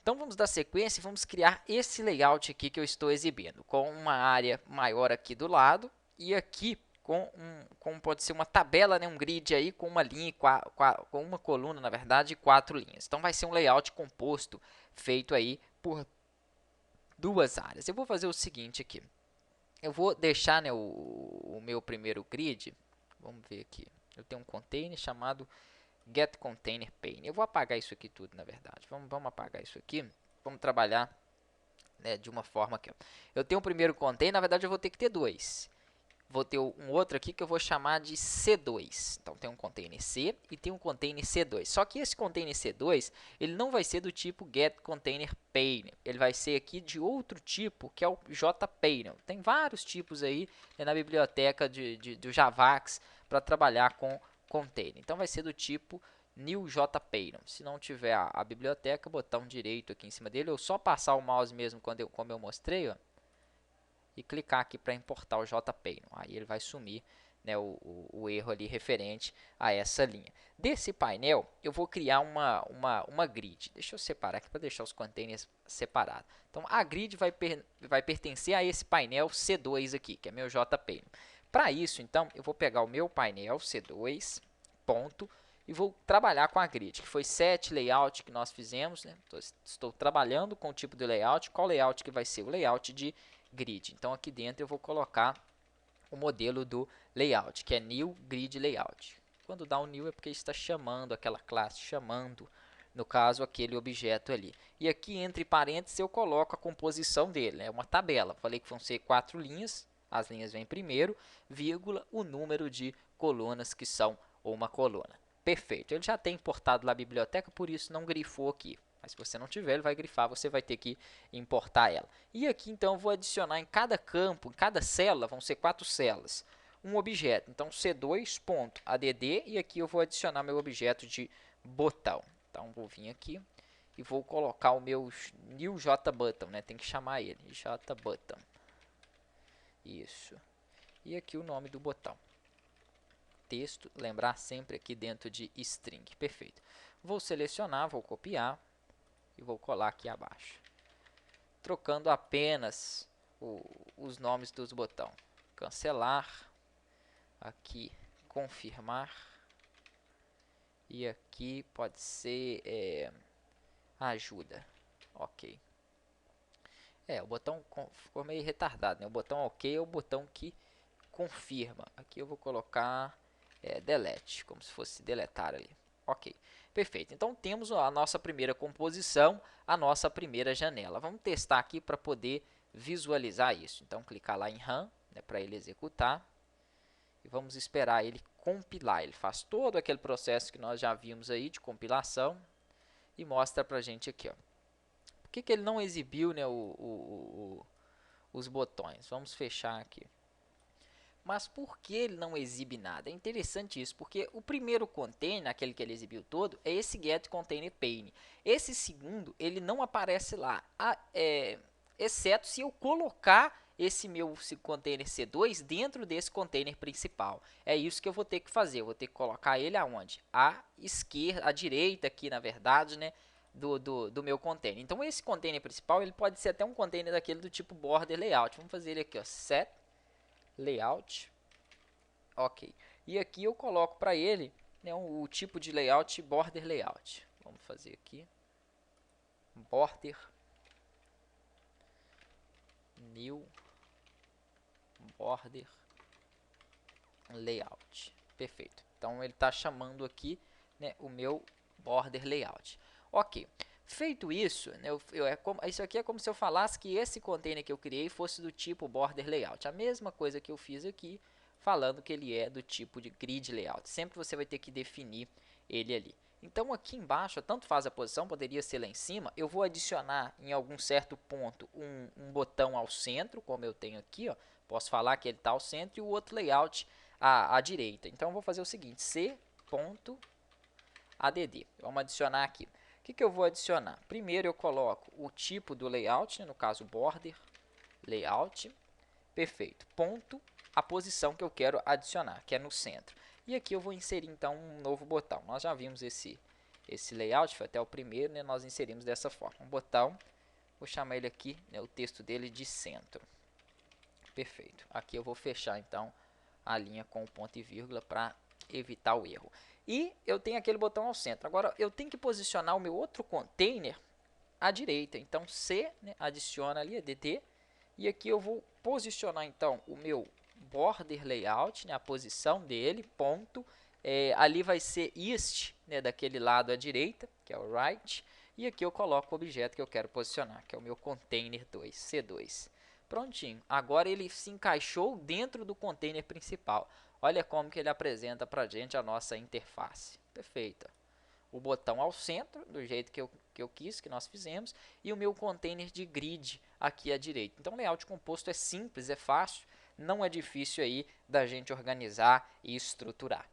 Então, vamos dar sequência e vamos criar esse layout aqui que eu estou exibindo, com uma área maior aqui do lado e aqui com pode ser uma tabela, né, um grid aí com uma linha, com uma coluna, na verdade, e 4 linhas. Então, vai ser um layout composto, feito aí por duas áreas. Eu vou fazer o seguinte aqui. Eu vou deixar, né, o meu primeiro grid. Vamos ver aqui. Eu tenho um container chamado getContainerPane. Eu vou apagar isso aqui tudo, na verdade. Vamos apagar isso aqui. Vamos trabalhar, né, de uma forma aqui. Ó. Eu tenho o primeiro container, na verdade eu vou ter que ter dois. Vou ter um outro aqui que eu vou chamar de C2. Então tem um container C e tem um container C2. Só que esse container C2, ele não vai ser do tipo getContainerPane. Ele vai ser aqui de outro tipo, que é o JPane. Tem vários tipos aí, né, na biblioteca do Javax para trabalhar com container. Então vai ser do tipo newJPane. Se não tiver a biblioteca, botão direito aqui em cima dele, ou só passar o mouse mesmo como eu mostrei, ó, e clicar aqui para importar o JPane. Aí ele vai sumir, né, o erro ali referente a essa linha. Desse painel, eu vou criar uma grid. Deixa eu separar aqui para deixar os containers separados. Então, a grid vai pertencer a esse painel C2 aqui, que é meu JPane. Para isso, então, eu vou pegar o meu painel C2, ponto, e vou trabalhar com a grid, que foi set layout que nós fizemos. Né? Estou trabalhando com o tipo de layout. Qual layout que vai ser? O layout de grid. Então, aqui dentro eu vou colocar o modelo do layout, que é new grid layout. Quando dá um new é porque está chamando aquela classe, chamando, no caso, aquele objeto ali. E aqui, entre parênteses, eu coloco a composição dele. É uma tabela. Falei que vão ser 4 linhas. As linhas vêm primeiro, vírgula, o número de colunas que são uma coluna. Perfeito. Ele já tem importado lá a biblioteca, por isso não grifou aqui. Mas se você não tiver, ele vai grifar, você vai ter que importar ela. E aqui, então, eu vou adicionar em cada campo, em cada célula, vão ser 4 células, um objeto. Então, C2.add, e aqui eu vou adicionar meu objeto de botão. Então, vou vir aqui e vou colocar o meu new JButton, né? Tem que chamar ele, JButton. Isso. E aqui o nome do botão. Texto, lembrar sempre aqui dentro de string. Perfeito. Vou selecionar, vou copiar e vou colar aqui abaixo, trocando apenas os nomes dos botões. Cancelar, aqui confirmar, e aqui pode ser ajuda. Ok. O botão ficou meio retardado, né? O botão ok é o botão que confirma. Aqui eu vou colocar delete, como se fosse deletar ali. Ok, perfeito. Então temos a nossa primeira composição, a nossa primeira janela. Vamos testar aqui para poder visualizar isso. Então clicar lá em Run, né, para ele executar. E vamos esperar ele compilar. Ele faz todo aquele processo que nós já vimos aí de compilação e mostra para a gente aqui. Ó. Por que ele não exibiu, né, os botões? Vamos fechar aqui. Mas por que ele não exibe nada? É interessante isso, porque o primeiro container, aquele que ele exibiu todo, é esse getContainerPane. Esse segundo, ele não aparece lá, exceto se eu colocar esse meu container C2 dentro desse container principal. É isso que eu vou ter que fazer, eu vou ter que colocar ele aonde? À esquerda, à direita aqui, na verdade, né? Do meu container. Então, esse container principal, ele pode ser até um container daquele do tipo border layout. Vamos fazer ele aqui, ó, set layout, ok. E aqui eu coloco para ele, né, o tipo de layout border layout. Vamos fazer aqui border new border layout. Perfeito. Então ele está chamando aqui, né, o meu border layout. Ok. Feito isso, né, isso aqui é como se eu falasse que esse container que eu criei fosse do tipo border layout. A mesma coisa que eu fiz aqui, falando que ele é do tipo de grid layout. Sempre você vai ter que definir ele ali. Então aqui embaixo, tanto faz a posição, poderia ser lá em cima, eu vou adicionar em algum certo ponto um botão ao centro, como eu tenho aqui, ó. Posso falar que ele está ao centro e o outro layout à direita. Então eu vou fazer o seguinte, c.add. Vamos adicionar aqui. O que eu vou adicionar? Primeiro eu coloco o tipo do layout, né, no caso border layout. Perfeito. Ponto, a posição que eu quero adicionar, que é no centro. E aqui eu vou inserir então um novo botão. Nós já vimos esse esse layout, foi até o primeiro, né, nós inserimos dessa forma. Um botão, vou chamar ele aqui, né, o texto dele de centro. Perfeito. Aqui eu vou fechar então a linha com o ponto e vírgula para evitar o erro. E eu tenho aquele botão ao centro. Agora eu tenho que posicionar o meu outro container à direita. Então C, né, adiciona ali, ADT. E aqui eu vou posicionar então o meu border layout, né, a posição dele, ponto. Ali vai ser east, né, daquele lado à direita, que é o right. E aqui eu coloco o objeto que eu quero posicionar, que é o meu container 2, C2. Prontinho. Agora ele se encaixou dentro do container principal. Olha como que ele apresenta para a gente a nossa interface. Perfeita. O botão ao centro, do jeito que eu quis, que nós fizemos, e o meu container de grid aqui à direita. Então, o layout composto é simples, é fácil, não é difícil aí da gente organizar e estruturar.